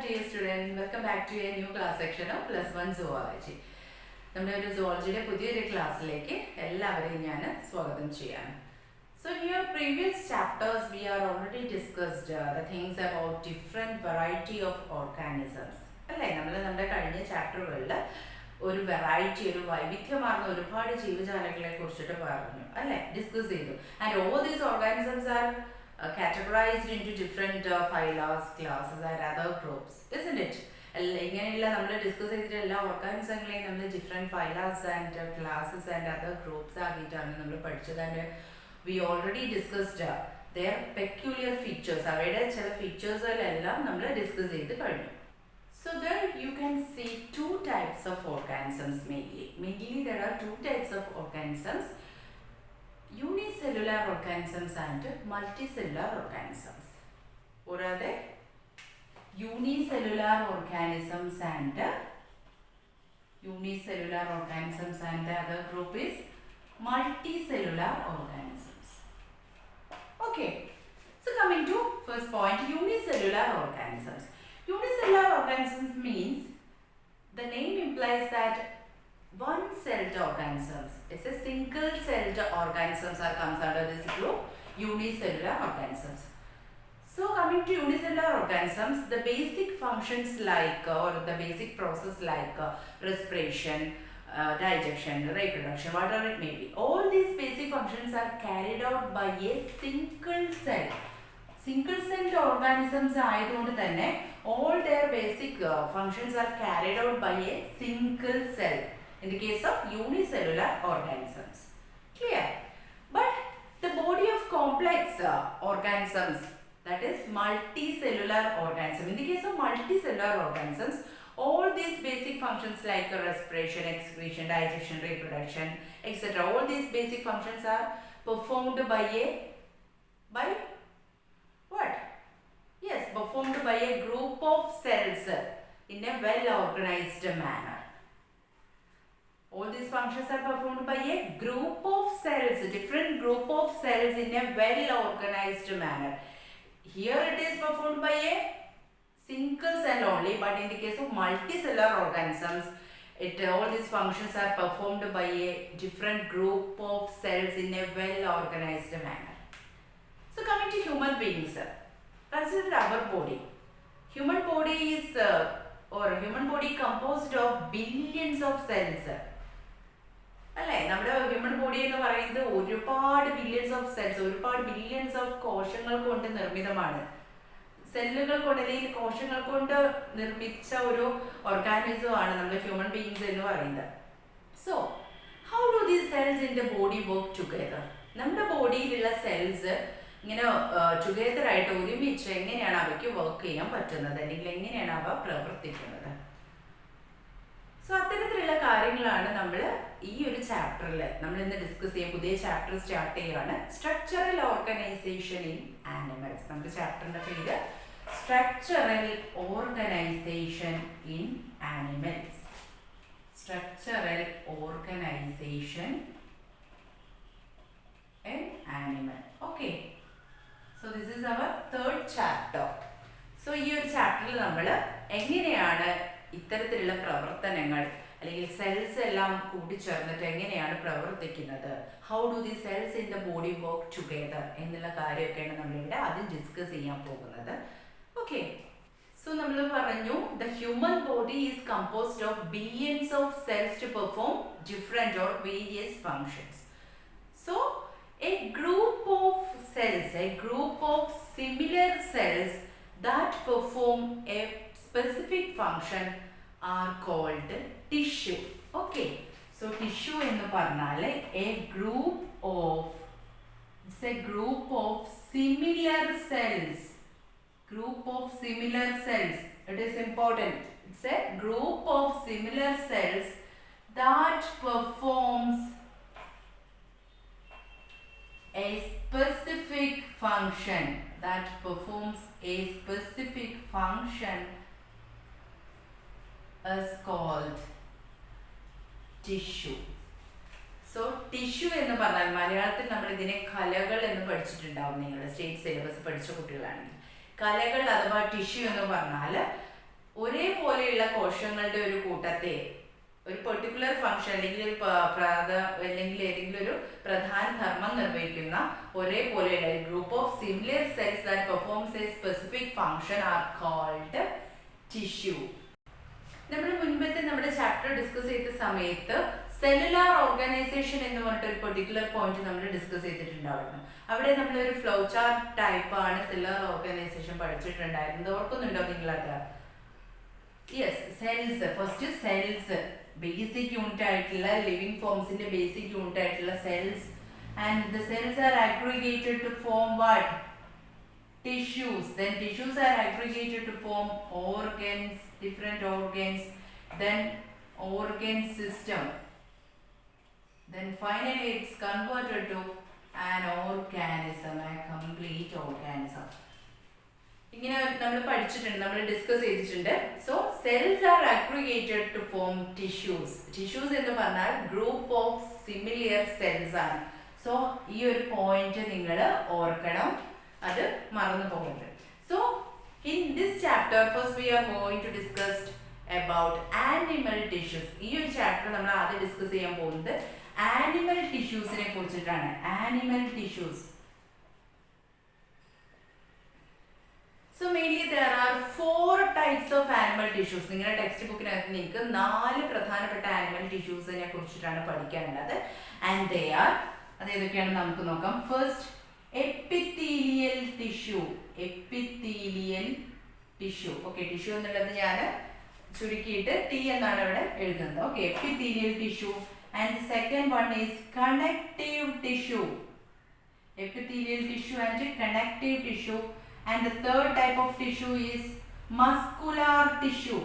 dear student, welcome back to a new class section of plus 1 zoology. നമ്മുടെ ഒരു zoologyയുടെ പുതിയൊരു ക്ലാസ്സിലേക്ക് എല്ലാവരെയും ഞാൻ സ്വാഗതം ചെയ്യാണ്. So in your previous chapters we are already discussed the things about different variety of organisms. അല്ലേ, നമ്മൾ നമ്മുടെ കഴിഞ്ഞ ചാപ്റ്ററുകളിൽ ഒരു വെറൈറ്റി, ഒരു വൈവിധ്യമാർന്ന ഒരുപാട് ജീവജാലങ്ങളെ കുറിച്ചിട്ട് പറഞ്ഞു അല്ലേ, ഡിസ്കസ് ചെയ്തു. And all these organisms are categorized into different phylas, classes and other groups, isn't it? ഇങ്ങനെയുള്ള നമ്മൾ ഡിസ്കസ് ചെയ്തിട്ട് എല്ലാ ഓർഗാനിസങ്ങളെയും നമ്മൾ different phyla and classes and other groups ആക്കിയിട്ടാണ് നമ്മൾ പഠിച്ചത്. And we already discussed their peculiar features, അവയുടെ ചില ഫീച്ചേഴ്സുകളെല്ലാം നമ്മൾ ഡിസ്കസ് ചെയ്ത് കഴിഞ്ഞു. So there you can see two types of organisms mainly. Mainly there are two types of organisms: unicellular organisms and multicellular organisms. What are they? Unicellular organisms and the other group is multicellular organisms. Okay, so coming to first point, unicellular organisms. Unicellular organisms means the name implies that one-celled organisms. It's a single-celled organisms are comes under this group, unicellular organisms. So coming to unicellular organisms, the basic functions like or the basic process like respiration, digestion, reproduction, whatever it may be, all these basic functions are carried out by a single cell. Single-celled organisms ആയതുകൊണ്ട് തന്നെ all their basic functions are carried out by a single cell. In the case of unicellular organisms, clear? But the body of complex organisms, that is multicellular organism. In the case of multicellular organisms, all these basic functions like respiration, excretion, digestion, reproduction, etc., all these basic functions are performed by what? Yes, performed by a group of cells in a well-organized manner. All these functions are performed by a group of cells, different group of cells in a well-organized manner. Here it is performed by a single cell only, but in the case of multicellular organisms, all these functions are performed by a different group of cells in a well-organized manner. So coming to human beings, consider our body. Human body is human body composed of billions of cells. അല്ലേ, നമ്മുടെ human body എന്ന് പറയുന്നത് ഒരുപാട് billions of cells, ഒരുപാട് billions of കോശങ്ങൾ കൊണ്ട് നിർമ്മിതമാണ്. സെല്ലുകൾ കൊണ്ട് അല്ലെങ്കിൽ കോശങ്ങൾ കൊണ്ട് നിർമ്മിച്ച ഒരു ഓർഗാനിസം ആണ് നമ്മുടെ ഹ്യൂമൻ ബീയിങ്സ് എന്ന് പറയുന്നത്. So how do these cells in the body work together? നമ്മുടെ ബോഡിയിലുള്ള സെൽസ് ഇങ്ങനെ ടുഗെദർ ആയിട്ട് ഒരുമിച്ച് എങ്ങനെയാണ് അവയ്ക്ക് വർക്ക് ചെയ്യാൻ പറ്റുന്നത്, അല്ലെങ്കിൽ എങ്ങനെയാണ് അവ പ്രവർത്തിക്കുന്നത്? സോ അത്തരത്തിലുള്ള കാര്യങ്ങളാണ് നമ്മൾ ഈ ഒരു ചാപ്റ്ററിൽ നമ്മൾ ഇന്ന് ഡിസ്കസ് ചെയ്യാൻ പുതിയ ചാപ്റ്റർ സ്റ്റാർട്ട് ചെയ്യുകയാണ്. Structural organisation in animals. നമ്മുടെ ചാപ്റ്ററിന്റെ പേര് structural organisation in animals. Structural organisation in animal. Okay, so this is our third chapter. സോ ഈ ഒരു ചാപ്റ്ററിൽ നമ്മൾ എങ്ങനെയാണ് ഇത്തരത്തിലുള്ള പ്രവർത്തനങ്ങൾ അല്ലെങ്കിൽ സെൽസ് എല്ലാം കൂടിച്ചേർന്നിട്ട് എങ്ങനെയാണ് പ്രവർത്തിക്കുന്നത്, how do the cells in the body work together എന്നുള്ള കാര്യമൊക്കെയാണ് നമ്മളിവിടെ ആദ്യം ഡിസ്കസ് ചെയ്യാൻ പോകുന്നത്. ഓക്കെ, സോ നമ്മൾ പറഞ്ഞു the human body is composed of billions of cells to perform different or various functions. So a group of cells, a group of similar cells that perform a specific function are called tissue. Okay, so tissue ennu parnal a group of similar cells. Group of similar cells, it is important. It's a group of similar cells that performs a specific function, is called tissue. So tissue എന്ന് പറഞ്ഞാൽ മലയാളത്തിൽ നമ്മൾ ഇതിനെ കലകൾ എന്ന് പഠിച്ചിട്ടുണ്ടാവും. നിങ്ങൾ state syllabus പഠിച്ച കുട്ടികളാണെങ്കിൽ കലകൾ അഥവാ ടിഷ്യൂ എന്ന് പറഞ്ഞാൽ ഒരേപോലെയുള്ള കോശങ്ങളുടെ ഒരു കൂട്ടത്തെ ഒരു പെർട്ടിക്കുലർ ഫംഗ്ഷൻ അല്ലെങ്കിൽ ഏതെങ്കിലും ഒരു പ്രധാന ധർമ്മം നിർവഹിക്കുന്ന ഒരേപോലെയുള്ള group of similar cells that performs a specific function are called tissue. നമ്മൾ മുൻപത്തെ നമ്മുടെ ചാപ്റ്റർ ഡിസ്കസ് ചെയ്ത സമയത്ത് സെല്ലുലാർ ഓർഗനൈസേഷൻ എന്ന് പറഞ്ഞിട്ട് ഒരു പെർട്ടിക്കുലർ പോയിന്റ് നമ്മൾ ഡിസ്കസ് ചെയ്തിട്ടുണ്ടായിരുന്നു. അവിടെ നമ്മൾ ഒരു ഫ്ലോ ചാർട്ട് ടൈപ്പാണ് സെല്ലുലാർ ഓർഗനൈസേഷൻ പഠിച്ചിട്ടുണ്ടായിരുന്നത്. ഓർക്കുന്നുണ്ടോ നിങ്ങളത്? Yes, cells. First cells basic unit ആയിട്ടുള്ള ലിവിംഗ് ഫോംസിന്റെ ബേസിക് യൂണിറ്റ് ആയിട്ടുള്ള cells. And the cells are aggregated to form what? Tissues. Then tissues are aggregated to form organs, different organs, then organ system. Then finally it's converted to an organism, a complete organism. ഇങ്ങനെ നമ്മൾ പഠിച്ചിട്ടുണ്ട്, നമ്മൾ discuss ചെയ്തിട്ടുണ്ട്. So cells are aggregated to form tissues. Tissues എന്ന് പറഞ്ഞാൽ group of similar cells ആണ്. So ഈ ഒരു പോയിന്റ് നിങ്ങൾ ഓർക്കണം, അത് മറന്നു പോകരുത്. So in this chapter first we are going to discuss about animal tissues. ഈ ഒരു ചാപ്റ്റർ നമ്മൾ ആദ്യം ഡിസ്കസ് ചെയ്യാൻ പോകുന്നത് ആനിമൽ ടിഷ്യൂസിനെ കുറിച്ചിട്ടാണ്. Animal tissues. So mainly there are 4 types of animal tissues. നിങ്ങളുടെ ടെക്സ്റ്റ് ബുക്കിനകത്ത് നിങ്ങൾക്ക് 4 പ്രധാനപ്പെട്ട ആനിമൽ ടിഷ്യൂസിനെ കുറിച്ചിട്ടാണ് പഠിക്കാനുള്ളത്. ആൻഡ് they are, അത് ഏതൊക്കെയാണെന്ന് നമുക്ക് നോക്കാം. First epithelial tissue. Epithelial tissue. Okay, tissue എന്നുള്ളത് ഞാൻ ചുരുക്കിയിട്ട് ടി എന്നാണ് ഇവിടെ എഴുതുന്നത്. Okay, epithelial tissue. And second one is connective tissue. Epithelial tissue and connective tissue. And the third type of tissue is muscular tissue.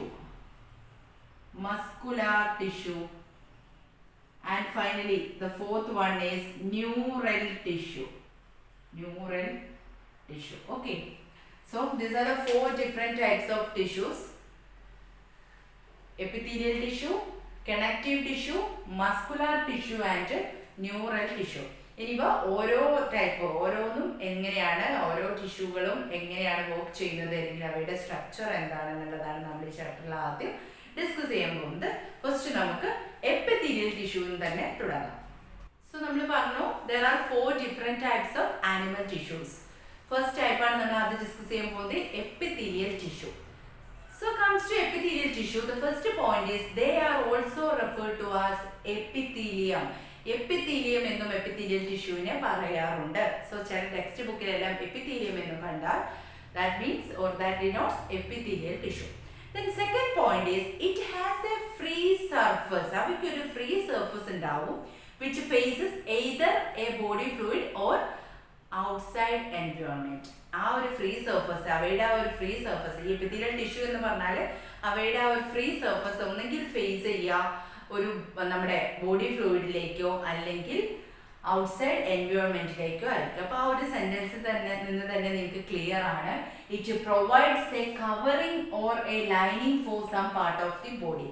Muscular tissue. And finally, the fourth one is neural tissue. Neural tissue. Okay. So these are the 4 different types of tissues. Epithelial tissue, connective tissue, muscular tissue and neural tissue. ഇനിയിപ്പോൾ ഓരോ type ഓരോന്നും എങ്ങനെയാണ്, ഓരോ ടിഷ്യൂകളും എങ്ങനെയാണ് work ചെയ്യുന്നത്, അല്ലെങ്കിൽ അവയുടെ structure എന്താണെന്നുള്ളതാണ് നമ്മൾ ഈ ചാപ്റ്ററിൽ ആദ്യം ഡിസ്കസ് ചെയ്യാൻ പോകുന്നത്. ഫസ്റ്റ് നമുക്ക് എപ്പിത്തീലിയൽ ടിഷ്യൂവിൽ തന്നെ തുടങ്ങാം. സോ നമ്മൾ പറഞ്ഞു there are 4 different types of animal tissues. First ടൈപ്പാണ് നമ്മൾ ആദ്യം ഡിസ്കസ് ചെയ്യാൻ പോകുന്നത് epithelial tissue. So comes to epithelial tissue, the first point is they are also referred to as epithelium. Epithelium എന്നും എപ്പിത്തീലിയൽ ടിഷ്യൂവിനെ പറയാറുണ്ട്. സോ ചില ടെക്സ്റ്റ് ബുക്കിലെല്ലാം എപ്പിത്തീലിയം എന്ന് കണ്ടാൽ that means or that denotes epithelial tissue. Then second point is it has a free surface. അവയ്ക്ക് ഒരു free surface ഉണ്ടാവും which faces either a body fluid or outside environment. ആ ഒരു free surface, അവയുടെ ആ ഒരു ഫ്രീ സർഫസ്, ഈ epithelial tissue എന്ന് പറഞ്ഞാൽ അവയുടെ ആ ഒരു ഫ്രീ സർഫസ് ഒന്നെങ്കിൽ ഫേസ് ചെയ്യുക ഒരു നമ്മുടെ ബോഡി ഫ്ലൂയിഡിലേക്കോ അല്ലെങ്കിൽ ഔട്ട്സൈഡ് എൻവയോൺമെന്റിലേക്കോ ആയിരിക്കും. അപ്പോൾ ആ ഒരു സെന്റൻസ് നിന്ന് തന്നെ നിങ്ങൾക്ക് ക്ലിയർ ആണ്. It provides a covering or a lining for some part of the body.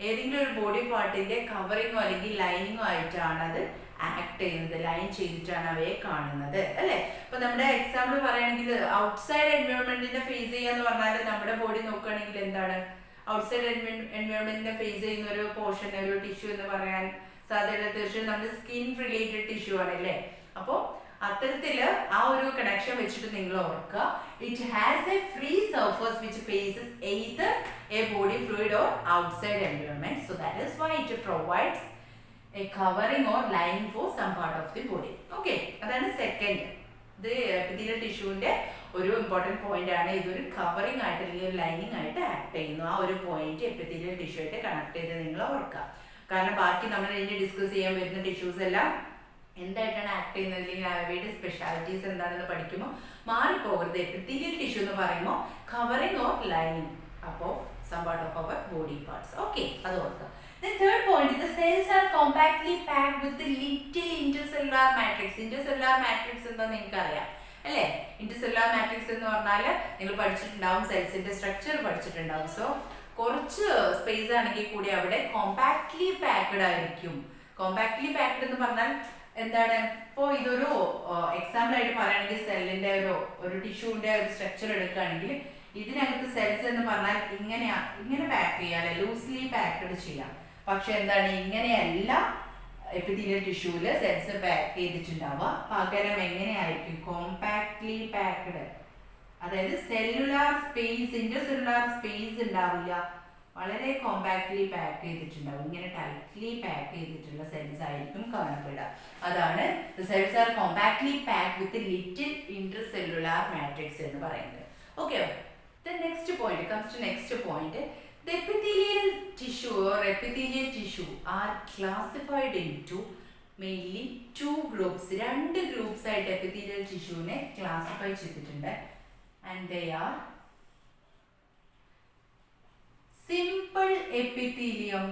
ഏതെങ്കിലും ഒരു ബോഡി പാർട്ടിന്റെ കവറിങ്ങോ അല്ലെങ്കിൽ ലൈനിങ്ങോ ആയിട്ടാണ് അത് ആക്ട് ചെയ്യുന്നത്, ലൈൻ ചെയ്തിട്ടാണ് അവയെ കാണുന്നത്, അല്ലേ? അപ്പൊ നമ്മുടെ എക്സാമ്പിൾ പറയുകയാണെങ്കിൽ ഔട്ട്സൈഡ് എൻവയോൺമെന്റിനെ ഫേസ് ചെയ്യാന്ന് പറഞ്ഞാൽ നമ്മുടെ ബോഡി നോക്കുകയാണെങ്കിൽ എന്താണ് ഔട്ട്സൈഡ് എൻവയോൺമെന്റിനെ ഫേസ് ചെയ്യുന്ന ഒരു പോർഷൻ, ഒരു ടിഷ്യൂ എന്ന് പറയാൻ സാധ്യത തീർച്ചയായും നമ്മുടെ സ്കിൻ റിലേറ്റഡ് ടിഷ്യൂ ആണല്ലേ. അപ്പോൾ അത്തരത്തില് ആ ഒരു കണക്ഷൻ വെച്ചിട്ട് നിങ്ങൾ ഓർക്കുക it has a free surface which faces either a body fluid or outside environment. So that is why it provides a covering or lining for some part of the body. Okay, അതാണ് second. ഇത് epithelial ടിഷ്യൂവിന്റെ ഒരു important point ആണ്. ഇതൊരു covering ആയിട്ട് അല്ലെങ്കിൽ ഒരു lining ആയിട്ട് ആക്ട് ചെയ്യുന്നു. ആ ഒരു പോയിന്റ് എപ്പിത്തീലിയൽ ടിഷ്യൂ ആയിട്ട് കണക്ട് ചെയ്ത് നിങ്ങൾ ഓർക്കുക. കാരണം ബാക്കി നമ്മൾ ഇനി ഡിസ്കസ് ചെയ്യാൻ വരുന്ന ടിഷ്യൂസ് എല്ലാം എന്തായിട്ടാണ് ആക്ട് ചെയ്യുന്നത് അല്ലെങ്കിൽ അവയുടെ സ്പെഷ്യാലിറ്റീസ് എന്താണെന്ന് പഠിക്കുമ്പോൾ മാറിപ്പോകരുത്. എപ്പിത്തീലിയൽ ടിഷ്യൂ എന്ന് പറയുമ്പോൾ കവറിംഗ് ഓർ ലൈനിങ് അപ്പോൾ some part of our body parts. Okay, അത് ഓർക്കുക. The third point is the cells are compactly packed with the little intercellular matrix. Intercellular matrix എന്താ നിങ്ങൾക്ക് അറിയാം അല്ലേ? ഇന്റർസെല്ലുലാർ മാട്രിക്സ് എന്ന് പറഞ്ഞാൽ നിങ്ങൾ പഠിച്ചിട്ടുണ്ടാവും, സെൽസിന്റെ സ്ട്രക്ചർ പഠിച്ചിട്ടുണ്ടാവും. സോ കുറച്ച് സ്പേസ് ആണെങ്കിൽ കൂടി അവിടെ കോമ്പാക്ട്ലി പാക്ഡ് ആയിരിക്കും. കോമ്പാക്ട്ലി പാക്ഡ് എന്ന് പറഞ്ഞാൽ എന്താണ് ഇപ്പോൾ ഇതൊരു എക്സാമ്പിൾ ആയിട്ട് പറയുകയാണെങ്കിൽ സെല്ലിന്റെ ഒരു ടിഷ്യൂവിന്റെ ഒരു സ്ട്രക്ചർ എടുക്കുകയാണെങ്കിൽ ഇതിനകത്ത് സെൽസ് എന്ന് പറഞ്ഞാൽ ഇങ്ങനെ പാക്ക് ചെയ്യാം, അല്ലെ ലൂസ്ലി പാക്ക്ഡ് ചെയ്യാം. പക്ഷെ എന്താണ് ഇങ്ങനെയല്ല എപ്പിത്തീലിയൽ ടിഷ്യൂവിൽ സെൽസ് പാക്ക് ചെയ്തിട്ടുണ്ടാവുക. പകരം എങ്ങനെയായിരിക്കും കോമ്പാക്ട്ലി പാക്ക്ഡ്, അതായത് സെല്ലുലാർ സ്പേസ് ഇന്റർസെല്ലുലാർ സ്പേസ് ഉണ്ടാവില്ല, വളരെ കോമ്പാക്ട്ലി പാക്ക് ചെയ്തിട്ടുണ്ടാവും. ഇങ്ങനെ ടൈറ്റ്ലി പാക്ക് ചെയ്തിട്ടുള്ള സെൽസ് ആയിരിക്കും കാണപ്പെടുക. അതാണ് cells are compactly packed with little intercellular matrix എന്ന് പറയുന്നത്. Okay, the next point comes to next point. The epithelial tissue or epithelial tissue are classified into mainly two groups. രണ്ട് groups ആയിട്ട് epithelial tissue-നെ classify ചെയ്തിട്ടുണ്ട്. And they are simple epithelium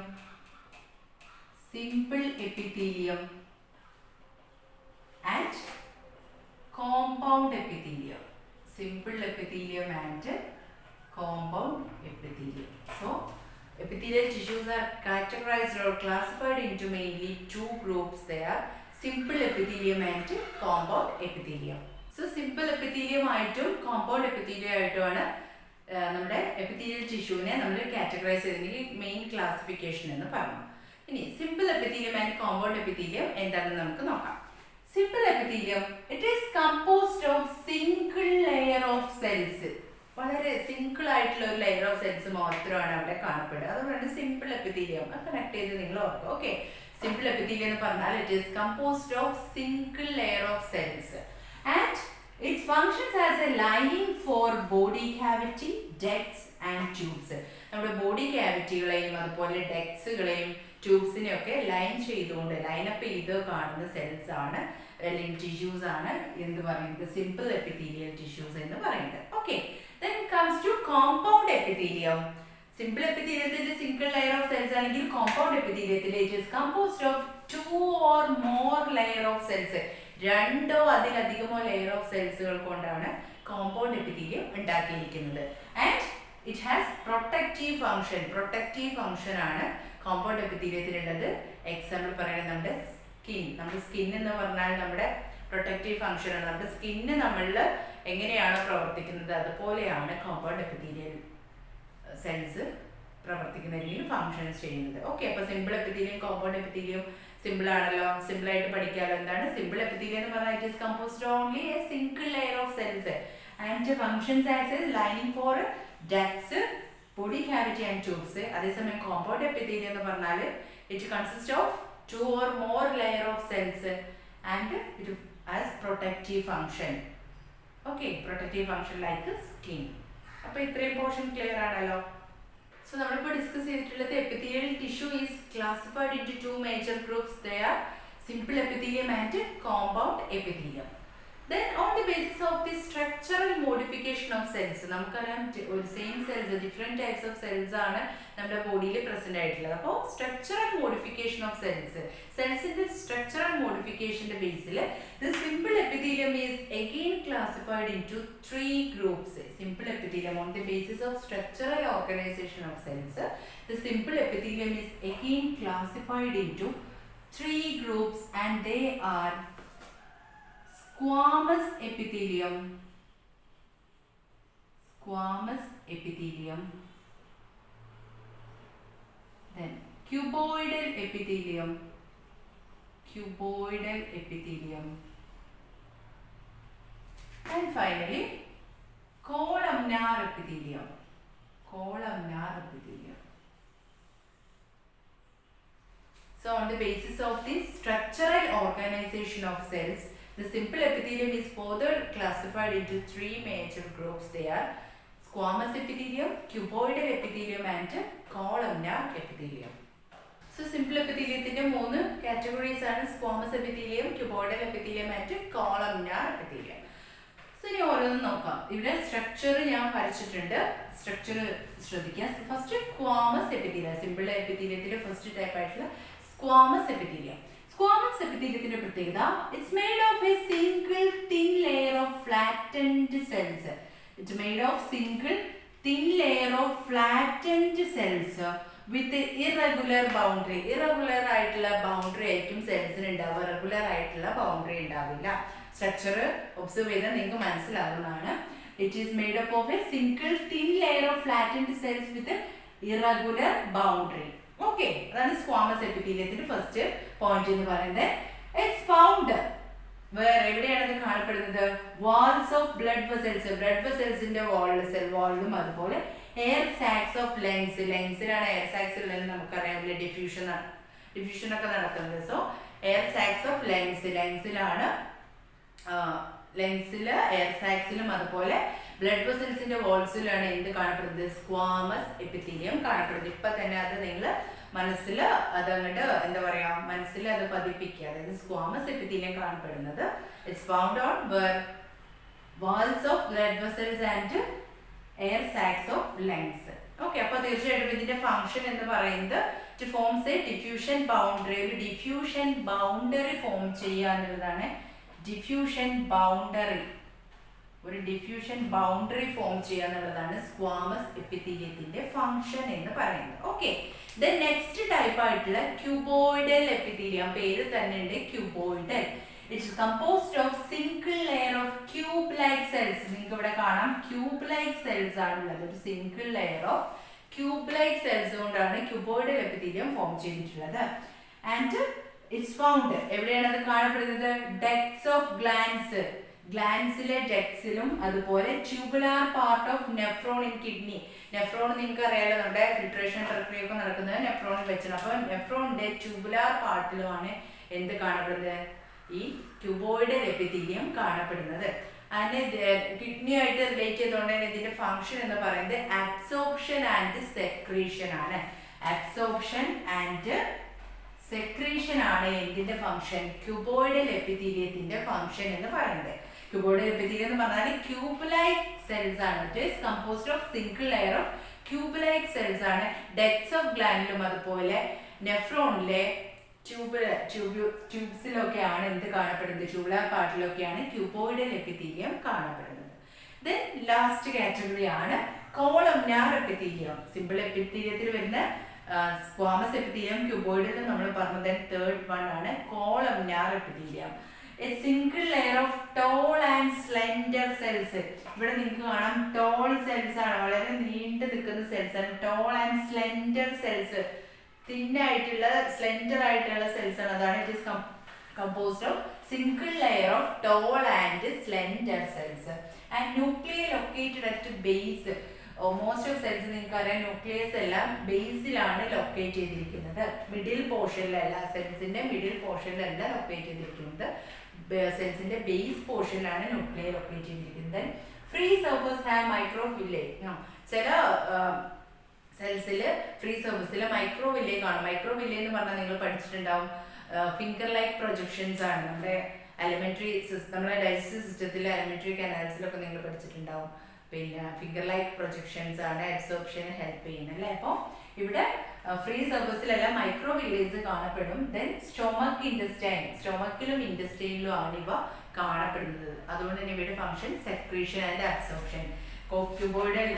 and compound epithelium. Simple epithelium and compound epithelium. So epithelial tissues are categorized or classified into mainly two groups. They are simple epithelium and compound epithelium. So simple epithelium ആയിട്ടും compound epithelium ആയിട്ടുമാണ് നമ്മുടെ epithelial ടിഷ്യൂവിനെ നമ്മൾ categorise ചെയ്തെങ്കിൽ main classification എന്ന് പറഞ്ഞു. ഇനി simple epithelium and compound epithelium എന്താണെന്ന് നമുക്ക് നോക്കാം. Simple epithelium it is composed of single layer of cells. വളരെ സിംഗിൾ ആയിട്ടുള്ള ഒരു ലെയർ ഓഫ് സെൽസ് മാത്രമാണ് അവിടെ കാണപ്പെടുക. അതുകൊണ്ടാണ് സിമ്പിൾ എപ്പിത്തീലിയം. അത് കണക്ട് ചെയ്ത് നിങ്ങൾ ഓർക്കുക. ഓക്കെ, സിമ്പിൾ എപ്പിത്തീലിയം എന്ന് പറഞ്ഞാൽ it is composed of single layer of cells and it functions as a lining for body cavity, ducts and tubes. നമ്മുടെ ബോഡി ക്യാവിറ്റികളെയും അതുപോലെ ഡക്ട്സുകളെയും ട്യൂബ്സിനെയും ഒക്കെ ലൈൻ ചെയ്തുകൊണ്ട് ലൈനപ്പ് ചെയ്ത് കാണുന്ന സെൽസ് ആണ്, അല്ലെങ്കിൽ ടിഷ്യൂസ് ആണ് എന്ത് പറയുന്നത്, സിമ്പിൾ എപ്പിത്തീലിയൽ ടിഷ്യൂസ് എന്ന് പറയുന്നത്. Okay, then comes to compound epithelium. Simple എപ്പിത്തീലിയത്തിൽ സിംഗിൾ ലെയർ ഓഫ് സെൽസ് ആണെങ്കിൽ കോമ്പൗണ്ട് എപ്പിത്തീലിയത്തിൽ it is composed of 2 or more layer of cells. രണ്ടോ അതിലധികമോ ലെയർ ഓഫ് സെൽസുകൾ കൊണ്ടാണ് കോമ്പൗണ്ട് എപ്പിത്തീലിയം ഉണ്ടാക്കിയിരിക്കുന്നത്. And it has protective function ആണ് കോമ്പൗണ്ട് എപ്പിത്തീലിയത്തിനുള്ളത്. എക്സാമ്പിൾ പറയുന്നത് നമ്മുടെ സ്കിൻ എന്ന് പറഞ്ഞാൽ നമ്മുടെ പ്രൊട്ടക്റ്റീവ് ഫംഗ്ഷൻ ആണ്. നമ്മുടെ സ്കിന്ന് നമ്മളിൽ എങ്ങനെയാണോ പ്രവർത്തിക്കുന്നത് അതുപോലെയാണ് കോമ്പൗണ്ട് എപ്പിത്തീലിയൽ സെൽസ് പ്രവർത്തിക്കുന്ന രീതിയിൽ ഫങ്ഷൻസ് ചെയ്യുന്നത്. ഓക്കെ, അപ്പോൾ simple epithelium compound epithelium simple ആണല്ലോ, സിമ്പിൾ ആയിട്ട് പഠിക്കാമല്ലോ. എന്താണ് സിമ്പിൾ എപ്പിത്തീലിയം എന്ന് പറഞ്ഞാൽ it is composed only a single layer of cells and functions as a lining for ducts, body cavity and tubes. അതേസമയം കോമ്പൗണ്ട് എപ്പിത്തീലിയം എന്ന് പറഞ്ഞാൽ it consist of 2 or more layer of cells and it has protective function. Okay, protective function like skin. അപ്പോൾ ഇത്രയും portion clear ആണല്ലോ. So നമ്മളിപ്പോൾ discuss ചെയ്തിട്ടുള്ളത് epithelial tissue is classified into 2 major groups. They are simple epithelium and compound epithelium. Then on the basis of the structural modification of cells, നമുക്കറിയാം ഒരു same cells different types of cells ആണ് നമ്മുടെ ബോഡിയിൽ present ആയിട്ടുള്ളത്. അപ്പോൾ structural modification of സെൽസിന്റെ structural മോഡിഫിക്കേഷന്റെ ബേസിൽ the simple epithelium is again classified into 3 groups. Simple epithelium on the basis of structural organisation of cells, the simple epithelium is again classified into 3 groups and they are squamous epithelium, then cuboidal epithelium, and finally columnar epithelium. So on the basis of the structural organization of cells, the simple epithelium is further classified into 3 major groups. They are squamous epithelium, cuboidal epithelium and columnar epithelium. So simple epithelium inde 3 categories are squamous epithelium, cuboidal epithelium and columnar epithelium. So ഇനി ഓരോന്നും നോക്കാം. ഇവിടെ structure ഞാൻ വരച്ചിട്ടുണ്ട്. Structure ശ്രദ്ധിക്കുക. First squamous epithelium, simple എപ്പിത്തീലിയത്തിലെ first type ആയിട്ടുള്ള squamous epithelium. Squamous epithelium പ്രത്യേകത it's made of a single thin layer of flattened cells. It's made of single thin layer of flattened cells with irregular boundary. Irregular ആയിട്ടുള്ള boundary ആയിരിക്കും സെൽസിന് ഉണ്ടാവുക, regular ആയിട്ടുള്ള boundary ഉണ്ടാവില്ല. Structure observe ചെയ്താൽ നിങ്ങൾക്ക് മനസ്സിലാവുന്നതാണ്. It is made up of a single thin layer of flattened cells with irregular boundary. Okay, അതാണ് squamous എപ്പിത്തീലിയത്തിന്റെ ഫസ്റ്റ് പോയിന്റ് എന്ന് പറയുന്നത്. ഇറ്റ്സ് ഫൗണ്ട് വേറെ എവിടെയാണ് ഇത് കാണപ്പെടുന്നത്? Walls of blood vessels, blood വെസൽസിന്റെ സെൽ വാളിലും അതുപോലെ എയർ സാക്സ് ഓഫ് ലങ്സ്, ലങ്സിലാണ് എയർ സാക്സ് ഉള്ളത് നമുക്കറിയാം, ഡിഫ്യൂഷൻ ഒക്കെ നടക്കുന്നത്. So air sacs of lungs, ലങ്സിലാണ് ലങ്സില് എയർ സാക്സിലും അതുപോലെ ബ്ലഡ് വെസൽസിന്റെ വാൾസിലാണ് എന്ത് കാണപ്പെടുന്നത്? സ്ക്വാമസ് എപ്പിത്തീലിയം കാണപ്പെടുന്നത്. ഇപ്പൊ തന്നെ അത് നിങ്ങൾ മനസ്സിൽ അതങ്ങോട്ട് എന്താ പറയാ, മനസ്സിൽ അത് പതിപ്പിക്കുക. അതായത് സ്ക്വാമസ് എപ്പിത്തീലിയം കാണപ്പെടുന്നത് it's found on walls of blood vessels and air sacs of lungs. Okay, അപ്പൊ തീർച്ചയായിട്ടും ഇതിന്റെ ഫംഗ്ഷൻ എന്ന് പറയുന്നത് to forms a diffusion boundary, ഒരു ഡിഫ്യൂഷൻ ബൗണ്ടറി ഫോം ചെയ്യുക എന്നുള്ളതാണ്. ഡിഫ്യൂഷൻ ബൗണ്ടറി, ഒരു ഡിഫ്യൂഷൻ ബൗണ്ടറി ഫോം ചെയ്യുക എന്നുള്ളതാണ് സ്ക്വാമസ് എപ്പിത്തീലിയത്തിന്റെ ഫംഗ്ഷൻ എന്ന് പറയുന്നത്. ഓക്കെ, ദെൻ നെക്സ്റ്റ് ടൈപ്പ് ആയിട്ടുള്ള ക്യൂബോയിഡൽ എപ്പിത്തീലിയം, പേര് തന്നെ ഉണ്ട് cuboidal. It's composed of single layer of cube like cells. നിങ്ങൾക്ക് ഇവിടെ കാണാം ക്യൂബ് ലൈക്ക് സെൽസ് ആണുള്ളത്. ഒരു single layer of cube like cells കൊണ്ടാണ് ക്യൂബോയിഡൽ എപ്പിത്തീലിയം ഫോം ചെയ്തിട്ടുള്ളത്. ആൻഡ് ഇറ്റ്സ് ഫൗണ്ട് എവിടെയാണ് അത് കാണപ്പെടുന്നത്? ഡെക്ട്സ് ഓഫ് ഗ്ലാൻസ്, ഗ്ലാൻസിലെ ഡെക്സിലും അതുപോലെ tubular part of nephron in kidney. Nephron നിങ്ങൾക്ക് അറിയാലോ, നമ്മുടെ ഫിൽട്രേഷൻ പ്രക്രിയൊക്കെ നടക്കുന്നത് നെഫ്രോണിൽ വെച്ചാണ്. അപ്പോൾ നെഫ്രോണിന്റെ ട്യൂബുലാർ പാർട്ടിലുമാണ് എന്ത് കാണപ്പെടുന്നത്? ഈ ക്യൂബോയിഡൽ എപ്പിത്തീലിയം കാണപ്പെടുന്നത്. അതിന് കിഡ്നി ആയിട്ട് റിലേറ്റ് ചെയ്തുകൊണ്ട് തന്നെ ഇതിന്റെ ഫംഗ്ഷൻ എന്ന് പറയുന്നത് അബ്സോർപ്ഷൻ ആൻഡ് സെക്രീഷൻ ആണ്. അബ്സോർപ്ഷൻ ആൻഡ് സെക്രീഷൻ ആണ് എന്തിന്റെ ഫംഗ്ഷൻ? ക്യൂബോയിഡൽ എപ്പിത്തീലിയത്തിന്റെ ഫംഗ്ഷൻ എന്ന് പറയുന്നത്. ക്യൂബോയിഡൽ എപ്പിത്തീലിയം എന്ന് പറഞ്ഞാൽ ക്യൂബ് ലൈക്ക് സെൽസ് ആണ്. It is composed of single layer of cube like cells ആണ്. ഡെക്ട്സ് ഓഫ് ഗ്ലാൻഡിലും അതുപോലെ നെഫ്രോണിലെ ട്യൂബ്സിലൊക്കെയാണ് എന്ത് കാണപ്പെടുന്നത്? ട്യൂബുലാർ പാർട്ടിലൊക്കെയാണ് ക്യൂബോയിഡൽ എപ്പിത്തീലിയം കാണപ്പെടുന്നത്. ദെൻ ലാസ്റ്റ് കാറ്റഗറി ആണ് കോളംനാർ എപ്പിത്തീലിയം. സിമ്പിൾ എപ്പിത്തീലിയത്തിൽ വരുന്ന സ്ക്വാമസ് എപ്പിത്തീലിയം, ക്യൂബോയിഡൽ നമ്മൾ പറഞ്ഞത്. തേർഡ് വൺ ആണ് columnar epithelium. A single layer of tall and slender cells. ഇവിടെ നിങ്ങൾക്ക് കാണാം ടോൾ സെൽസ് ആണ്, വളരെ നീണ്ടു നിൽക്കുന്ന സെൽസ് ആണ്. ടോൾ ആൻഡ് സ്ലെൻഡർ സെൽസ്, തിന്നായിട്ടുള്ള സ്ലെൻഡർ ആയിട്ടുള്ള സെൽസ് ആണ്. അതാണ് it is composed of single layer of tall and slender cells. And nuclear located at base. Most of cells നിങ്ങൾക്ക് അറിയാം ന്യൂക്ലിയസ് എല്ലാം ബേസിലാണ് ലൊക്കേറ്റ് ചെയ്തിരിക്കുന്നത്, മിഡിൽ പോർഷനിലല്ല. സെൽസിന്റെ മിഡിൽ പോർഷനിലല്ല ലൊക്കേറ്റ് ചെയ്തിരിക്കുന്നത്, സെൽസിന്റെ ബേസ് പോർഷനിലാണ് ന്യൂക്ലിയർ ലൊക്കേറ്റ് ചെയ്തിരിക്കുന്നത്. Free surface have microvilli. ചില സെൽസിൽ ഫ്രീ സർഫേസിൽ മൈക്രോവില്ലേ കാണും. മൈക്രോവില്ലേ എന്ന് പറഞ്ഞാൽ നിങ്ങൾ പഠിച്ചിട്ടുണ്ടാവും, ഫിംഗർ ലൈക്ക് പ്രൊജക്ഷൻസ് ആണ്. നമ്മുടെ എലിമെന്ററി സിസ്റ്റം, നമ്മുടെ ഡൈജസ്റ്റീവ് സിസ്റ്റത്തിലെ എലിമെന്ററി കനാൽസിലൊക്കെ നിങ്ങൾ പഠിച്ചിട്ടുണ്ടാവും. പിന്നെ ഫിംഗർ ലൈക്ക് പ്രൊജക്ഷൻസ് ആണ് അബ്സോർപ്ഷന് ഹെൽപ്പ് ചെയ്യുന്നത് അല്ലേ. അപ്പോൾ ഇവിടെ ഫ്രീ സർഫസിലെല്ലാം മൈക്രോവില്ലേജ് കാണപ്പെടും. ദെൻ സ്റ്റൊമക് ഇൻഡസ്റ്റൈൻ, സ്റ്റൊമക്കിലും ഇൻഡസ്റ്റൈനിലും ആണ് ഇവ കാണപ്പെടുന്നത്. അതുകൊണ്ട് തന്നെ ഇവയുടെ function secretion and absorption. Cuboidal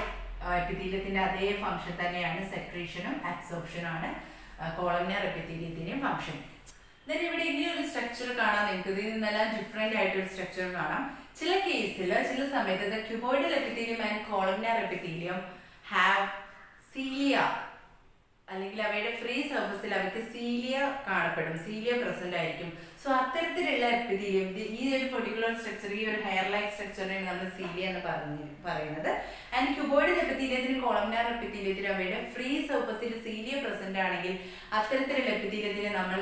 എപ്പിത്തീലിയത്തിന്റെ അതേ ഫംഗ്ഷൻ തന്നെയാണ്, സെക്രീഷനും അബ്സോർപ്ഷനും ആണ് കോളംനാർ എപ്പിത്തീലിയത്തിന്റെയും ഫംഗ്ഷൻ. ദെൻ ഇവിടെ ഇങ്ങനെ ഒരു സ്ട്രക്ചർ കാണാം നിങ്ങൾക്ക്. ഇതിൽ നിന്നെല്ലാം ഡിഫറെന്റ് ആയിട്ടൊരു സ്ട്രക്ചർ കാണാം. ചില കേസിൽ ചില സമയത്ത് cuboidal epithelium and columnar epithelium have cilia, അല്ലെങ്കിൽ അവയുടെ ഫ്രീ സർഫസിൽ അവർക്ക് സീലിയ കാണപ്പെടും, സീലിയ പ്രസന്റ് ആയിരിക്കും. സോ അത്തരത്തിലുള്ള എപ്പിത്തീലിയം, ഈ ഒരു പെർട്ടിക്കുലർ സ്ട്രക്ചർ, ഈ ഒരു ഹെയർ ലൈക്ക് സ്ട്രക്ചറിനെയാണ് നമ്മൾ സീലിയ എന്ന് പറയുന്നത്. ആൻഡ് ക്യൂബോയിഡൽ എപ്പിത്തീലിയത്തിന് കോളംനാർ എപ്പിത്തീലിയത്തിന് അവയുടെ ഫ്രീ സർഫസിൽ സീലിയ പ്രസന്റ് ആണെങ്കിൽ അത്തരത്തിലുള്ള എപ്പിത്തീലിയത്തിന് നമ്മൾ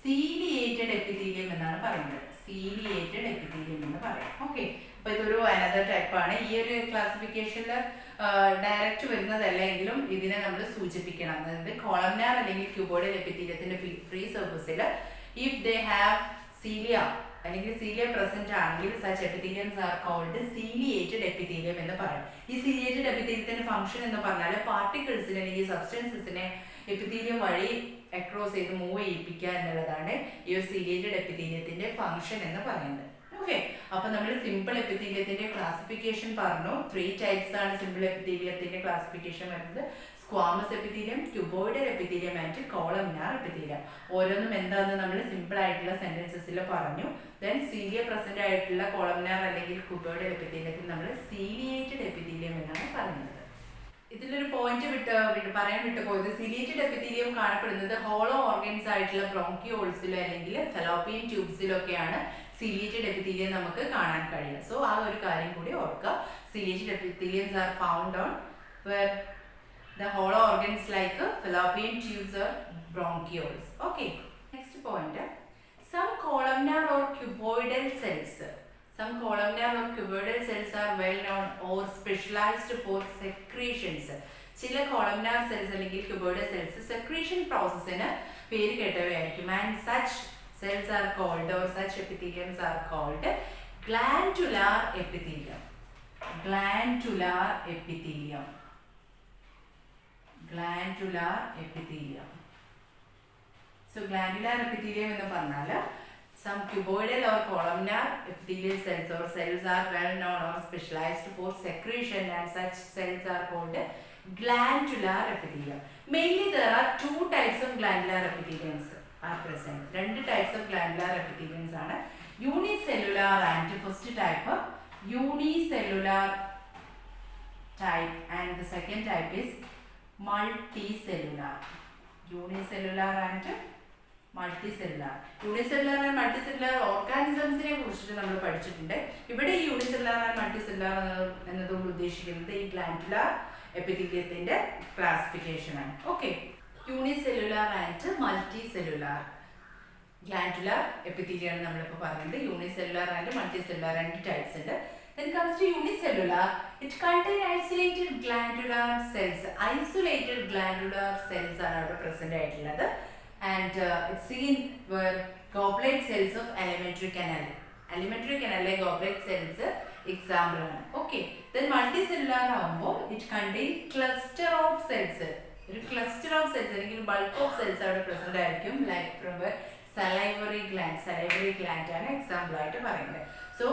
സീലിയേറ്റഡ് എപ്പിത്തീലിയം എന്നാണ് പറയുന്നത്. സീലിയേറ്റഡ് എപ്പിത്തീലിയം എന്ന് പറയാം. ഓക്കെ, അപ്പൊ ഇതൊരു അനദർ ടൈപ്പ് ആണ്. ഈ ഒരു ക്ലാസിഫിക്കേഷനിൽ ഡയറക്റ്റ് വരുന്നതല്ല എങ്കിലും ഇതിനെ നമ്മൾ സൂചിപ്പിക്കണം. അതായത് കോളംനാർ അല്ലെങ്കിൽ ക്യൂബോയിഡൽ എപ്പിത്തീലിയത്തിന്റെ ഫ്രീ സർഫസിൽ ഇഫ് ദേ ഹാവ് സീലിയ അല്ലെങ്കിൽ സീലിയ പ്രസന്റ് ആണെങ്കിൽ such epitheliums are called ciliated epithelium എന്ന് പറയും. ഈ സീലിയേറ്റഡ് എപ്പിത്തീലിയത്തിന്റെ ഫംഗ്ഷൻ എന്ന് പറഞ്ഞാൽ പാർട്ടിക്കിൾസിനെ അല്ലെങ്കിൽ സബ്സ്റ്റൻസസിനെ എപ്പിത്തീലിയം വഴി അക്രോസ് ചെയ്ത് മൂവ് ചെയ്യിപ്പിക്കുക എന്നുള്ളതാണ് ഈ ഒരു സീലിയേറ്റഡ് എപ്പിത്തീലിയത്തിന്റെ ഫംഗ്ഷൻ എന്ന് പറയുന്നത്. ഓക്കെ, അപ്പൊ നമ്മൾ സിമ്പിൾ എപ്പിത്തീലിയത്തിന്റെ ക്ലാസിഫിക്കേഷൻ പറഞ്ഞു. 3 ടൈപ്സ് ആണ് സിമ്പിൾ എപ്പിത്തീലിയത്തിന്റെ ക്ലാസിഫിക്കേഷൻ വരുന്നത്. Squamous epithelium, cuboidal epithelium and columnar epithelium. ഓരോന്നും എന്താണെന്ന് നമ്മൾ സിമ്പിൾ ആയിട്ടുള്ള സെന്റൻസസിൽ പറഞ്ഞു. ദെൻ സീലിയ പ്രസന്റ് ആയിട്ടുള്ള കോളംനാർ അല്ലെങ്കിൽ ക്യൂബോയിഡൽ എപ്പിത്തീലിയത്തിൽ നമ്മൾ സീലിയേറ്റഡ് എപ്പിത്തീലിയം എന്നാണ് പറയുന്നത്. ഇതിലൊരു പോയിന്റ് പറയാൻ വിട്ടുപോയത്, സീലിയേറ്റഡ് എപ്പിത്തീലിയം കാണപ്പെടുന്നത് ഹോളോ ഓർഗൻസ് ആയിട്ടുള്ള ബ്രോങ്കിയോൾസിലോ അല്ലെങ്കിൽ ഫെലോപ്പിയൻ ട്യൂബ്സിലൊക്കെയാണ് ciliated epithelium നമുക്ക് കാണാൻ കഴിയും. സോ ആ ഒരു കാര്യം കൂടി ഓർക്കുക. Ciliated epitheliums are found on where the hollow organs like fallopian tubes or bronchioles. Okay. Next point. Some columnar or cuboidal cells. Some columnar or cuboidal cells are well known or specialized for secretions. ചില columnar cells അല്ലെങ്കിൽ cuboidal cells secretion processന് പേര് കേട്ടവയായിരിക്കും. And such cells are called, or such epitheliums are called glandular epithelium. Glandular epithelium. Glandular epithelium. So glandular epithelium എന്ന് പറഞ്ഞാൽ some cuboidal or columnar epithelial cells or cells are well known or specialized for secretion, and such cells are called glandular epithelium. Mainly there are two types of glandular epitheliums are present. Two types of glandular epitheliums are unicellular and first type unicellular type, and the second type is multicellular. Unicellular and multicellular. Unicellular and multicellular organisms ne kurichittu nammal padichittunde. Ivide unicellular and multicellular എന്നതുകൊണ്ട് ഉദ്ദേശിക്കുന്നത് ഈ glandular epitheliumത്തിന്റെ classification ആണ്. Okay. Unicellular and multicellular. Glandular epithelium ആണ് നമ്മളിപ്പോൾ പറയുന്നത്. Unicellular and multicellular രണ്ട് types ഉണ്ട്. Then comes to unicellular. It contains isolated glandular cells. Isolated glandular cells are അവിടെ present ആയിട്ടുള്ളത്. And it's seen where goblet cells of alimentary canal. Alimentary canal goblet cells example ആണ്. Okay. Then multicellular ആവുമ്പോൾ it contains cluster of cells. ഒരു cluster of cells അല്ലെങ്കിൽ bulk of cells അവിടെ present ആയിരിക്കും. Like from a salivary gland. Salivary gland ആണ് example ആയിട്ട് പറയുന്നത്. So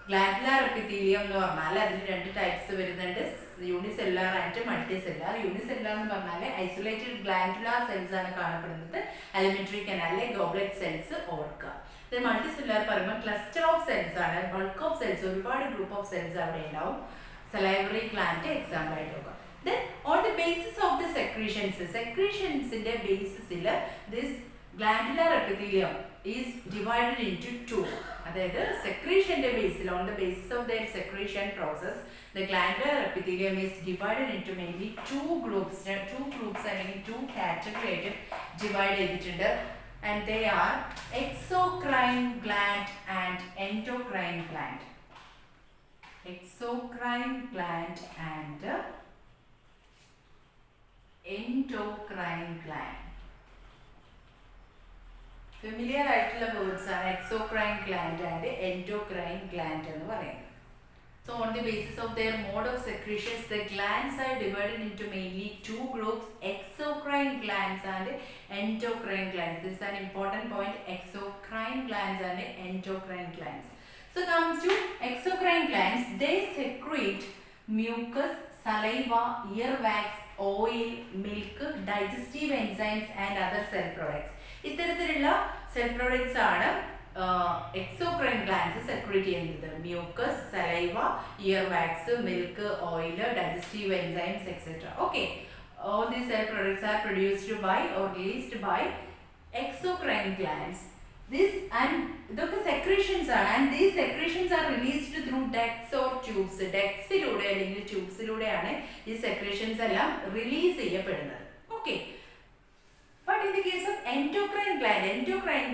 glandular epithelium എന്ന് പറഞ്ഞാൽ അതിൽ രണ്ട് ടൈപ്സ് വരുന്നുണ്ട്, യൂണിസെല്ലുലാർ ആൻഡ് മൾട്ടിസെല്ലുലാർ. യൂണിസെല്ലുലാർ എന്ന് പറഞ്ഞാൽ ഐസൊലേറ്റഡ് ഗ്ലാൻഡുലാർ സെൽസ് ആണ് കാണപ്പെടുന്നത്, അലിമെന്ററി കനാലിലെ ഗോബ്ലെറ്റ് സെൽസ് ഓർക്കുക. മൾട്ടിസെല്ലുലാർ പറയുമ്പോൾ ക്ലസ്റ്റർ ഓഫ് സെൽസ് ആണ്, ബൾക്ക് ഓഫ് സെൽസ്, ഒരുപാട് ഗ്രൂപ്പ് ഓഫ് സെൽസ് അവിടെ ഉണ്ടാവും. സലൈവറി ഗ്ലാൻഡ് എക്സാമ്പിൾ ആയിട്ട് നോക്കുക. Then on the basis of the secretionsന്റെ ബേസിസിൽ this glandular epithelium is divided into two. അതായത് secretionന്റെ ബേസിൽ, on the basis of their secretion process, the glandular epithelium is divided into mainly two groups അല്ലെങ്കിൽ two category ആയിട്ട് divide ചെയ്തിട്ടുണ്ട്. And they are exocrine gland and endocrine gland. Exocrine gland and endocrine gland. Familiar ആയിട്ടുള്ള words ആണ് exocrine gland and endocrine gland എന്ന് പറയുന്നത്. So on the basis of their mode of secretions, the glands are divided into mainly two groups, exocrine glands and endocrine glands. This is an important point, exocrine glands and endocrine glands. So comes to exocrine glands, they secrete mucus, saliva, earwax, oil, milk, digestive enzymes and other cell products. ഇത്തരത്തിലുള്ള cell products ആണ് exocrine glands secrete ചെയ്യുന്നത്. Mucus, saliva, ear wax, milk, oil, digestive enzymes etcetera. Okay, all these cell products are produced by or released by exocrine glands. This and ഇതൊക്കെ secretions ആണ്, and these secretions are released through ducts or tubes. ഡക്ട്സിലൂടെ അല്ലെങ്കിൽ ട്യൂബ്സിലൂടെയാണ് ഈ secretions എല്ലാം release ചെയ്യപ്പെടുന്നത്. Okay. But in the case of endocrine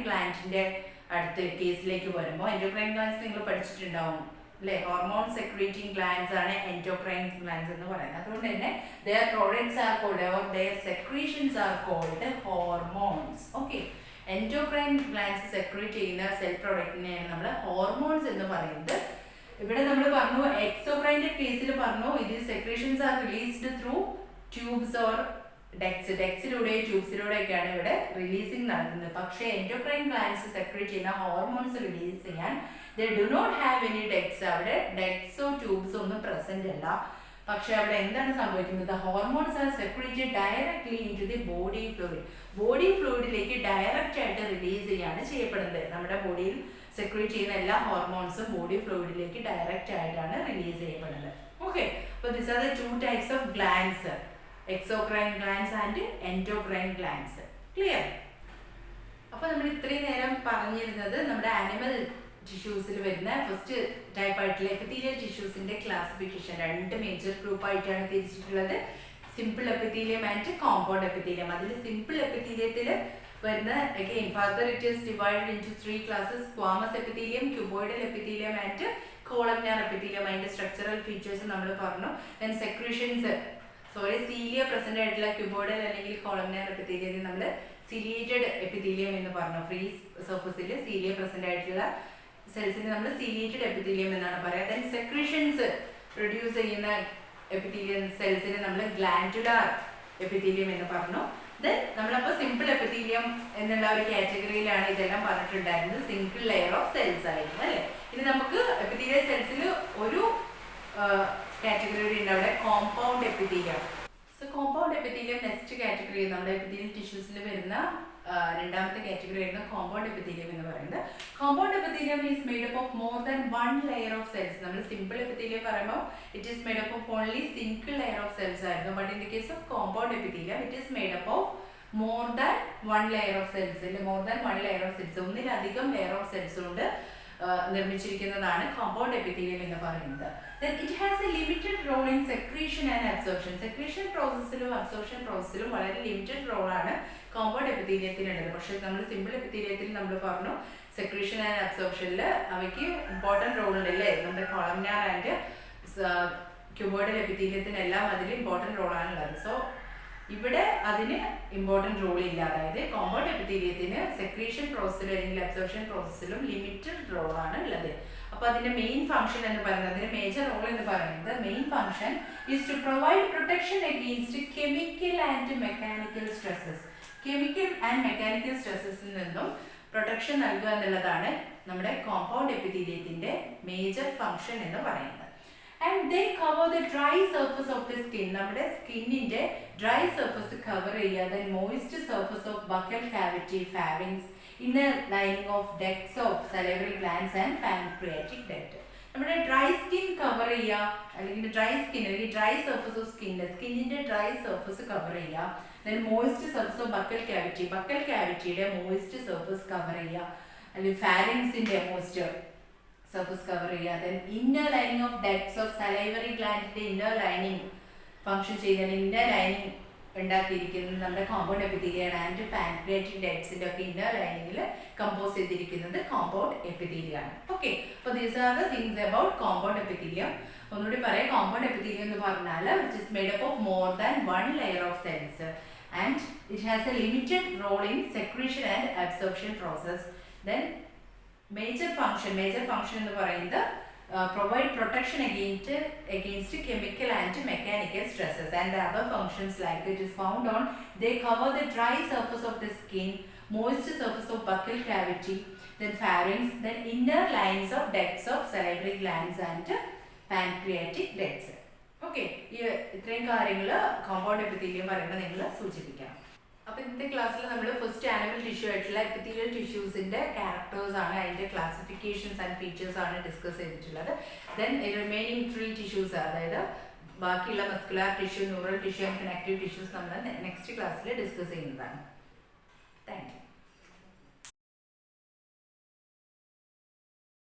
glandന്റെ അടുത്ത കേസിലേക്ക് വരുമ്പോൾ, endocrine glands നിങ്ങൾ പഠിച്ചിട്ടുണ്ടാവും അല്ലേ, ഹോർമോൺ സെക്രീറ്റിംഗ് ഗ്ലാൻഡ്സ് ആണ് endocrine glands എന്ന് പറയുന്നത്. അതുകൊണ്ട് തന്നെ their products are called or their secretions are called hormones. Okay, endocrine glands secrete ചെയ്യുന്ന സെൽ പ്രോഡക്റ്റിനെയാണ് നമ്മൾ ഹോർമോൺസ് എന്ന് പറയുന്നത്. ഇവിടെ നമ്മൾ പറഞ്ഞു എക്സോക്രൈൻ്റെ കേസിൽ പറഞ്ഞു ഇത് secretions are released through tubes or ഡെക്സിലൂടെ ട്യൂബ്സിലൂടെയൊക്കെയാണ് ഇവിടെ റിലീസിങ് നടക്കുന്നത്. പക്ഷേ എൻഡോക്രൈൻ ഗ്ലാൻഡ്സ് സെക്രീറ്റ് ചെയ്യുന്ന ഹോർമോൺസ് റിലീസ് ചെയ്യാൻ they do not have any ducts. അവിടെ ഡെക്സോ ട്യൂബ്സോ ഒന്നും പ്രസന്റ് അല്ല. പക്ഷെ അവിടെ എന്താണ് സംഭവിക്കുന്നത്? Hormones are secreted directly into the body fluid. Body ഫ്ലൂയിഡിലേക്ക് ഡയറക്റ്റ് ആയിട്ട് റിലീസ് ചെയ്യാണ് ചെയ്യപ്പെടുന്നത്. നമ്മുടെ ബോഡിയിൽ സെക്രീറ്റ് ചെയ്യുന്ന എല്ലാ ഹോർമോൺസും ബോഡി ഫ്ലൂയിഡിലേക്ക് ഡയറക്റ്റ് ആയിട്ടാണ് റിലീസ് ചെയ്യപ്പെടുന്നത്. ഓക്കെ, അപ്പോൾ this are the two types of glands, exocrine glands and endocrine glands. Clear? അപ്പോൾ നമ്മൾ ഇത്രയും നേരം പറഞ്ഞിരുന്നത് നമ്മുടെ ആനിമൽ ടിഷ്യൂസിൽ വരുന്ന ഫസ്റ്റ് ടൈപ്പ് ആയിട്ടുള്ള എപ്പിത്തീലിയൽ ടിഷ്യൂസിന്റെ ക്ലാസിഫിക്കേഷൻ. രണ്ട് മേജർ ഗ്രൂപ്പ് ആയിട്ടാണ് തിരിച്ചിട്ടുള്ളത്, simple epithelium and compound epithelium. അതിൽ സിമ്പിൾ എപ്പിത്തീലിയത്തിൽ വരുന്ന again further it is divided into three classes: squamous epithelium, cuboidal epithelium and columnar epithelium. അതിന്റെ സ്ട്രക്ചറൽ ഫീച്ചേഴ്സ് നമ്മൾ പറഞ്ഞു. then secretions, സീലിയ പ്രസന്റ് ആയിട്ടുള്ള ക്യൂബോയിഡൽ അല്ലെങ്കിൽ കോളംനാർ എപ്പിത്തീലിയം നമ്മൾ സിലിയേറ്റഡ് എപ്പിത്തീലിയം എന്ന് പറഞ്ഞു. ഫ്രീ സർഫസിൽ സീലിയ പ്രസന്റ് ആയിട്ടുള്ള സെൽസിന് നമ്മൾ സിലിയേറ്റഡ് എപ്പിത്തീലിയം എന്നാണ് പറയുക. then secretions പ്രൊഡ്യൂസ് ചെയ്യുന്ന എപ്പിത്തീലിയം സെൽസിന് നമ്മൾ ഗ്ലാൻഡുലാർ എപ്പിത്തീലിയം എന്ന് പറഞ്ഞു. ദെൻ നമ്മളപ്പോൾ സിമ്പിൾ എപ്പിത്തീലിയം എന്നുള്ള ഒരു കാറ്റഗറിയിലാണ് ഇതെല്ലാം പറഞ്ഞിട്ടുണ്ടായിരുന്നത്. സിംഗിൾ ലെയർ ഓഫ് സെൽസ് ആയിരുന്നു അല്ലേ. ഇനി നമുക്ക് എപ്പിത്തീലിയൽ സെൽസിൽ ഒരു കാറ്റഗറി ഉണ്ട് അവിടെ, compound epithelium. So compound epithelium next category നമ്മുടെ എപ്പിത്തീലിയൽ ടിഷ്യൂസിൽ വരുന്ന രണ്ടാമത്തെ കാറ്റഗറി ആയിരുന്നു കോമ്പൗണ്ട് എപ്പിത്തീലിയം എന്ന് പറയുന്നത്. Compound epithelium is made up of more than one layer of cells. നമ്മൾ സിമ്പിൾ എപ്പിത്തീലിയം പറയുമ്പോൾ it is made up of only single layer of cells ആയിരുന്നു. But in the case of compound epithelium it is made up of more than one layer of cells. More than one layer of cells, ഒന്നിലധികം layer of cells കൊണ്ട് നിർമ്മിച്ചിരിക്കുന്നതാണ് compound epithelium എന്ന് പറയുന്നത്. Then it has a limited role in secretion and absorption. Secretion പ്രോസസ്സിലും absorption പ്രോസസ്സിലും വളരെ limited റോളാണ് compound എപ്പിത്തീലിയത്തിനുള്ളത്. പക്ഷേ നമ്മൾ സിമ്പിൾ എപ്പിത്തീലിയത്തിൽ നമ്മൾ പറഞ്ഞു സെക്രീഷൻ ആൻഡ് അബ്സോർപ്ഷനിൽ അവയ്ക്ക് ഇമ്പോർട്ടൻറ്റ് റോൾ ഉണ്ട് അല്ലേ. നമ്മുടെ കോളംനാർ ആൻഡ് ക്യൂബോയിഡൽ എപ്പിത്തീലിയത്തിനെല്ലാം അതിൽ ഇമ്പോർട്ടൻറ്റ് റോളാണുള്ളത്. സോ ഇവിടെ അതിന് ഇമ്പോർട്ടൻറ്റ് റോൾ ഇല്ല. അതായത് കോമ്പൗണ്ട് എപ്പിത്തീലിയത്തിന് സെക്രീഷൻ പ്രോസസ്സിലും അല്ലെങ്കിൽ അബ്സോർപ്ഷൻ പ്രോസസ്സിലും ലിമിറ്റഡ് റോളാണ് ഉള്ളത്. അപ്പോൾ അതിന്റെ മെയിൻ ഫംഗ്ഷൻ എന്ന് പറയുന്നത്, അതിന്റെ മേജർ റോൾ എന്ന് പറയുന്നത്, main function is to provide protection against chemical and mechanical stresses. Chemical and mechanical സ്ട്രെസ്സസിൽ നിന്നും പ്രൊട്ടക്ഷൻ നൽകുക എന്നുള്ളതാണ് നമ്മുടെ കോമ്പൗണ്ട് എപ്പിത്തീലിയത്തിന്റെ മേജർ ഫംഗ്ഷൻ എന്ന് പറയുന്നത്. And they cover the dry surface of the skin. നമ്മുടെ സ്കിന്നിന്റെ ഡ്രൈ സർഫസ് കവർ ചെയ്യുക. then moist surface of buccal cavity, pharynx, inner lining of ducts of salivary glands and pancreatic duct. നമ്മുടെ dry skin cover ചെയ്യുക, അല്ലെങ്കിൽ dry skin അല്ലെങ്കിൽ dry surface of സ്കിന്നിന്റെ dry surface cover ചെയ്യുക. then moist surface of buccal cavity, buccal ക്യാവിറ്റിയുടെ moist surface cover ചെയ്യുക, അല്ലെങ്കിൽ ഫാരിങ്സിന്റെ മോയ്സ്ചർ സർഫസ് കവർ ചെയ്യുക. then inner lining of ducts of salivary glandന്റെ inner lining ഫംഗ്ഷൻ ചെയ്യുന്ന inner lining ഉണ്ടാക്കിയിരിക്കുന്നത് നമ്മുടെ കോമ്പൗണ്ട് എപ്പിത്തീലിയം ആൻഡ് പാൻക്രിയാറ്റിക് ഡക്ട്സിന്റെ ഒക്കെ ഇന്നർ ലൈനിങ്ങിൽ കമ്പോസ് ചെയ്തിരിക്കുന്നത് കോമ്പൗണ്ട് എപ്പിത്തീലിയം ആണ്. ഓക്കെ, അപ്പോൾ these are the things about compound epithelium. ഒന്നുകൂടി പറയാം, കോമ്പൗണ്ട് എപ്പിത്തീലിയം എന്ന് പറഞ്ഞാൽ which is made up of more than one layer of cells and it has a limited role in secretion and absorption process. Then major function എന്ന് പറയുന്നത് provide protection against chemical and mechanical stresses, and the other functions like it is found on, they cover the dry surface of the skin, moist surface of buccal cavity, then pharynx, then inner lines of ducts of salivary glands and pancreatic ducts. Okay, ഇത്രയും കാര്യങ്ങൾ compound epithelium പറയുമ്പോൾ നിങ്ങൾ സൂചിപ്പിക്കണം. അപ്പോൾ ഇന്നത്തെ ക്ലാസ്സിൽ നമ്മൾ first animal tissue ആയിട്ടുള്ള epithelial ടിഷ്യൂസിന്റെ characters ആണ്, അതിന്റെ ക്ലാസിഫിക്കേഷൻസ് ആൻഡ് ഫീച്ചേഴ്സ് ആണ് ഡിസ്കസ് ചെയ്തിട്ടുള്ളത്. ദെൻ റിമൈനിങ് 3 ടിഷ്യൂസ്, അതായത് ബാക്കിയുള്ള muscular tissue, neural tissue and connective tissues നമ്മൾ നെക്സ്റ്റ് ക്ലാസ്സിൽ ഡിസ്കസ് ചെയ്യുന്നതാണ്. Thank you.